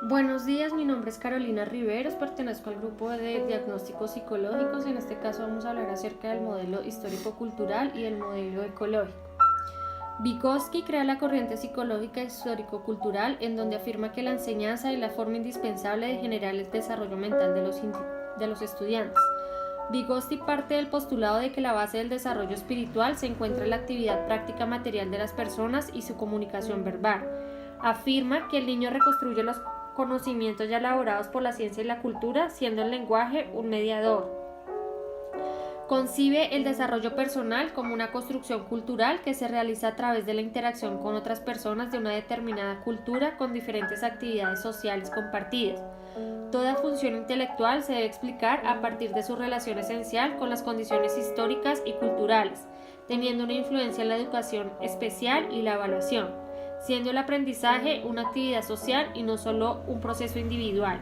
Buenos días, mi nombre es Carolina Riveros, pertenezco al grupo de diagnósticos psicológicos. En este caso vamos a hablar acerca del modelo histórico-cultural y el modelo ecológico. Vygotsky crea la corriente psicológica histórico-cultural, en donde afirma que la enseñanza es la forma indispensable de generar el desarrollo mental de los estudiantes. Vygotsky parte del postulado de que la base del desarrollo espiritual se encuentra en la actividad práctica material de las personas y su comunicación verbal. Afirma que el niño reconstruye los conocimientos ya elaborados por la ciencia y la cultura, siendo el lenguaje un mediador. Concibe el desarrollo personal como una construcción cultural que se realiza a través de la interacción con otras personas de una determinada cultura con diferentes actividades sociales compartidas. Toda función intelectual se debe explicar a partir de su relación esencial con las condiciones históricas y culturales, teniendo una influencia en la educación especial y la evaluación, siendo el aprendizaje una actividad social y no solo un proceso individual.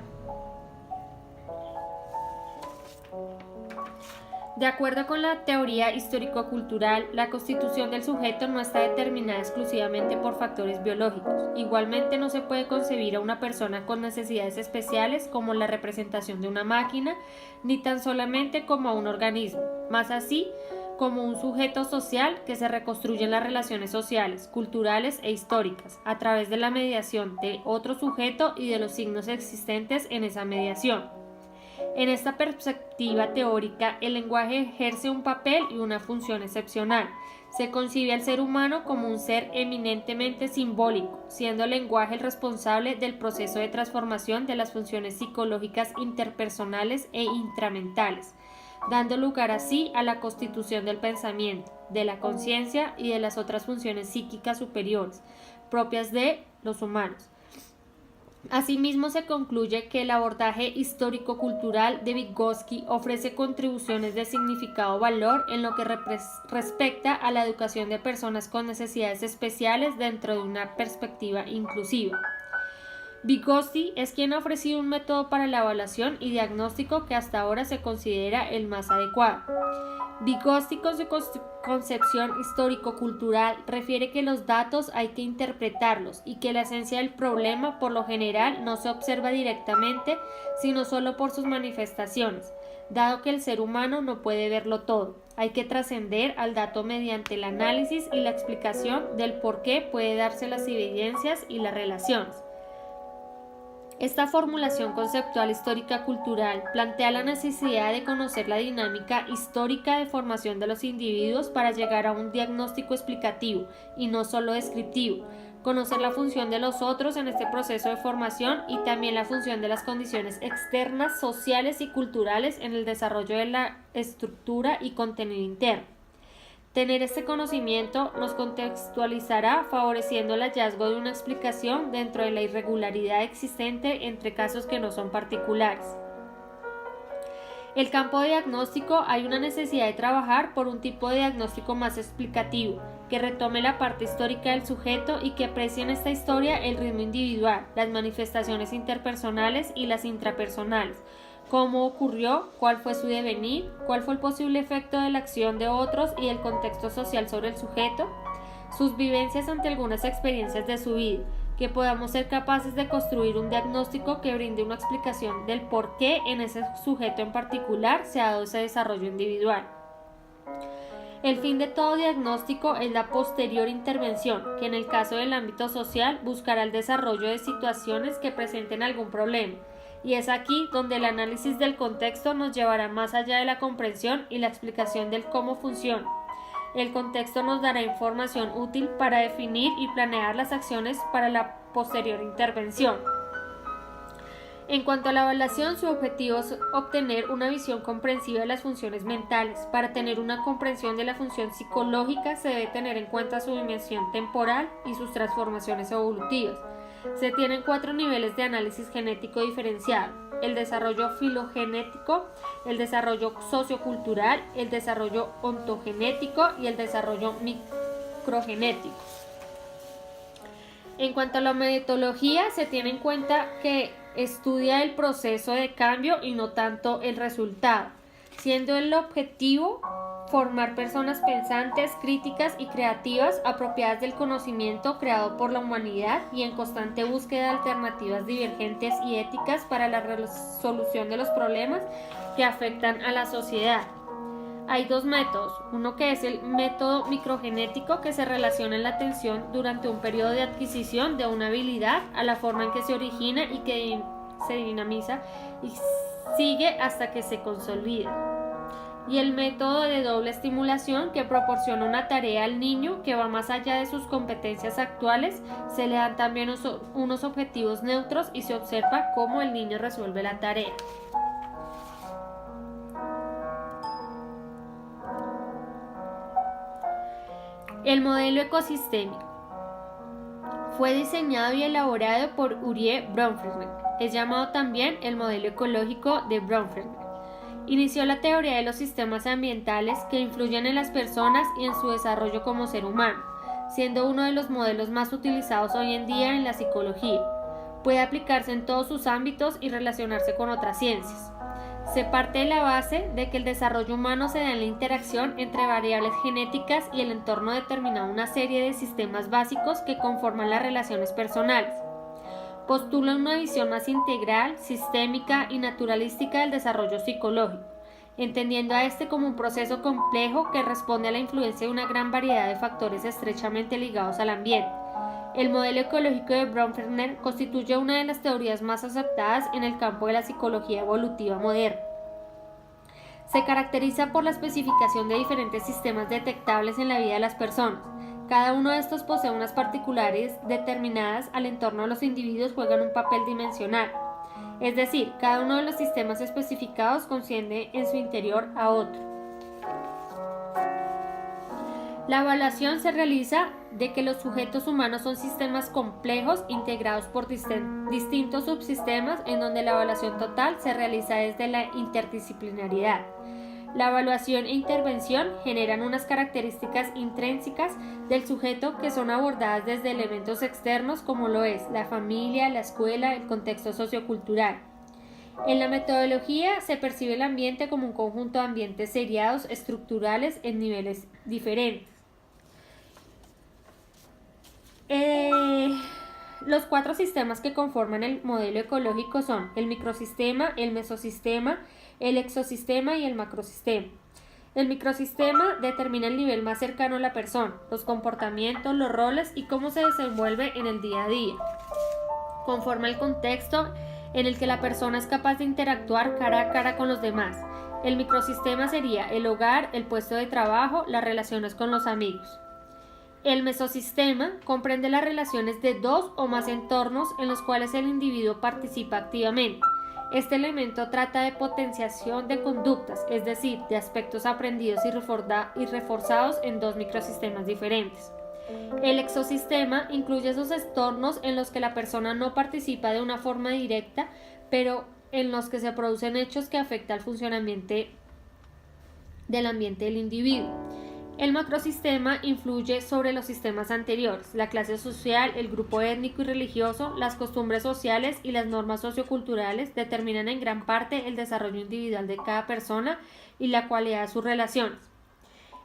De acuerdo con la teoría histórico-cultural, la constitución del sujeto no está determinada exclusivamente por factores biológicos. Igualmente no se puede concebir a una persona con necesidades especiales como la representación de una máquina, ni tan solamente como a un organismo, más así como un sujeto social que se reconstruye en las relaciones sociales, culturales e históricas, a través de la mediación de otro sujeto y de los signos existentes en esa mediación. En esta perspectiva teórica, el lenguaje ejerce un papel y una función excepcional. Se concibe al ser humano como un ser eminentemente simbólico, siendo el lenguaje el responsable del proceso de transformación de las funciones psicológicas interpersonales e intramentales, dando lugar así a la constitución del pensamiento, de la conciencia y de las otras funciones psíquicas superiores, propias de los humanos. Asimismo, se concluye que el abordaje histórico-cultural de Vygotsky ofrece contribuciones de significado valor en lo que respecta a la educación de personas con necesidades especiales dentro de una perspectiva inclusiva. Vygotsky es quien ha ofrecido un método para la evaluación y diagnóstico que hasta ahora se considera el más adecuado. Vygotsky, con su concepción histórico-cultural, refiere que los datos hay que interpretarlos y que la esencia del problema por lo general no se observa directamente, sino solo por sus manifestaciones. Dado que el ser humano no puede verlo todo, hay que trascender al dato mediante el análisis y la explicación del por qué puede darse las evidencias y las relaciones. Esta formulación conceptual histórica-cultural plantea la necesidad de conocer la dinámica histórica de formación de los individuos para llegar a un diagnóstico explicativo y no solo descriptivo, conocer la función de los otros en este proceso de formación y también la función de las condiciones externas, sociales y culturales en el desarrollo de la estructura y contenido interno. Tener este conocimiento nos contextualizará, favoreciendo el hallazgo de una explicación dentro de la irregularidad existente entre casos que no son particulares. El campo de diagnóstico, hay una necesidad de trabajar por un tipo de diagnóstico más explicativo, que retome la parte histórica del sujeto y que aprecie en esta historia el ritmo individual, las manifestaciones interpersonales y las intrapersonales, cómo ocurrió, cuál fue su devenir, cuál fue el posible efecto de la acción de otros y el contexto social sobre el sujeto, sus vivencias ante algunas experiencias de su vida, que podamos ser capaces de construir un diagnóstico que brinde una explicación del por qué en ese sujeto en particular se ha dado ese desarrollo individual. El fin de todo diagnóstico es la posterior intervención, que en el caso del ámbito social buscará el desarrollo de situaciones que presenten algún problema. Y es aquí donde el análisis del contexto nos llevará más allá de la comprensión y la explicación del cómo funciona. El contexto nos dará información útil para definir y planear las acciones para la posterior intervención. En cuanto a la evaluación, su objetivo es obtener una visión comprensiva de las funciones mentales. Para tener una comprensión de la función psicológica se debe tener en cuenta su dimensión temporal y sus transformaciones evolutivas. Se tienen 4 niveles de análisis genético diferenciado: el desarrollo filogenético, el desarrollo sociocultural, el desarrollo ontogenético y el desarrollo microgenético. En cuanto a la metodología, se tiene en cuenta que estudia el proceso de cambio y no tanto el resultado, siendo el objetivo formar personas pensantes, críticas y creativas, apropiadas del conocimiento creado por la humanidad y en constante búsqueda de alternativas divergentes y éticas para la resolución de los problemas que afectan a la sociedad. Hay dos métodos, uno que es el método microgenético, que se relaciona en la atención durante un periodo de adquisición de una habilidad a la forma en que se origina y que se dinamiza y sigue hasta que se consolida. Y el método de doble estimulación, que proporciona una tarea al niño que va más allá de sus competencias actuales, se le dan también unos objetivos neutros y se observa cómo el niño resuelve la tarea. El modelo ecosistémico fue diseñado y elaborado por Urie Bronfenbrenner. Es llamado también el modelo ecológico de Bronfenbrenner. Inició la teoría de los sistemas ambientales que influyen en las personas y en su desarrollo como ser humano, siendo uno de los modelos más utilizados hoy en día en la psicología. Puede aplicarse en todos sus ámbitos y relacionarse con otras ciencias. Se parte de la base de que el desarrollo humano se da en la interacción entre variables genéticas y el entorno determina una serie de sistemas básicos que conforman las relaciones personales. Postula una visión más integral, sistémica y naturalística del desarrollo psicológico, entendiendo a este como un proceso complejo que responde a la influencia de una gran variedad de factores estrechamente ligados al ambiente. El modelo ecológico de Bronfenbrenner constituye una de las teorías más aceptadas en el campo de la psicología evolutiva moderna. Se caracteriza por la especificación de diferentes sistemas detectables en la vida de las personas. Cada uno de estos posee unas particulares determinadas al entorno de los individuos, juegan un papel dimensional. Es decir, cada uno de los sistemas especificados concierne en su interior a otro. La evaluación se realiza de que los sujetos humanos son sistemas complejos integrados por distintos subsistemas, en donde la evaluación total se realiza desde la interdisciplinaridad. La evaluación e intervención generan unas características intrínsecas del sujeto que son abordadas desde elementos externos como lo es la familia, la escuela, el contexto sociocultural. En la metodología se percibe el ambiente como un conjunto de ambientes seriados, estructurales en niveles diferentes. Los cuatro sistemas que conforman el modelo ecológico son el microsistema, el mesosistema, el exosistema y el macrosistema. El microsistema determina el nivel más cercano a la persona, los comportamientos, los roles y cómo se desenvuelve en el día a día. Conforma el contexto en el que la persona es capaz de interactuar cara a cara con los demás. El microsistema sería el hogar, el puesto de trabajo, las relaciones con los amigos. El mesosistema comprende las relaciones de dos o más entornos en los cuales el individuo participa activamente. Este elemento trata de potenciación de conductas, es decir, de aspectos aprendidos y reforzados en dos microsistemas diferentes. El exosistema incluye esos entornos en los que la persona no participa de una forma directa, pero en los que se producen hechos que afectan al funcionamiento del ambiente del individuo. El macrosistema influye sobre los sistemas anteriores, la clase social, el grupo étnico y religioso, las costumbres sociales y las normas socioculturales determinan en gran parte el desarrollo individual de cada persona y la cualidad de sus relaciones.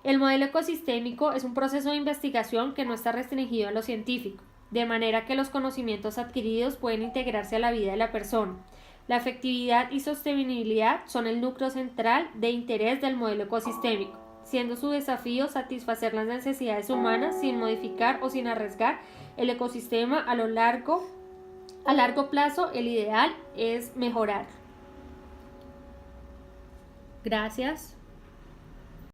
El modelo ecosistémico es un proceso de investigación que no está restringido a lo científico, de manera que los conocimientos adquiridos pueden integrarse a la vida de la persona. La efectividad y sostenibilidad son el núcleo central de interés del modelo ecosistémico, siendo su desafío satisfacer las necesidades humanas sin modificar o sin arriesgar el ecosistema a largo plazo. El ideal es mejorar. Gracias.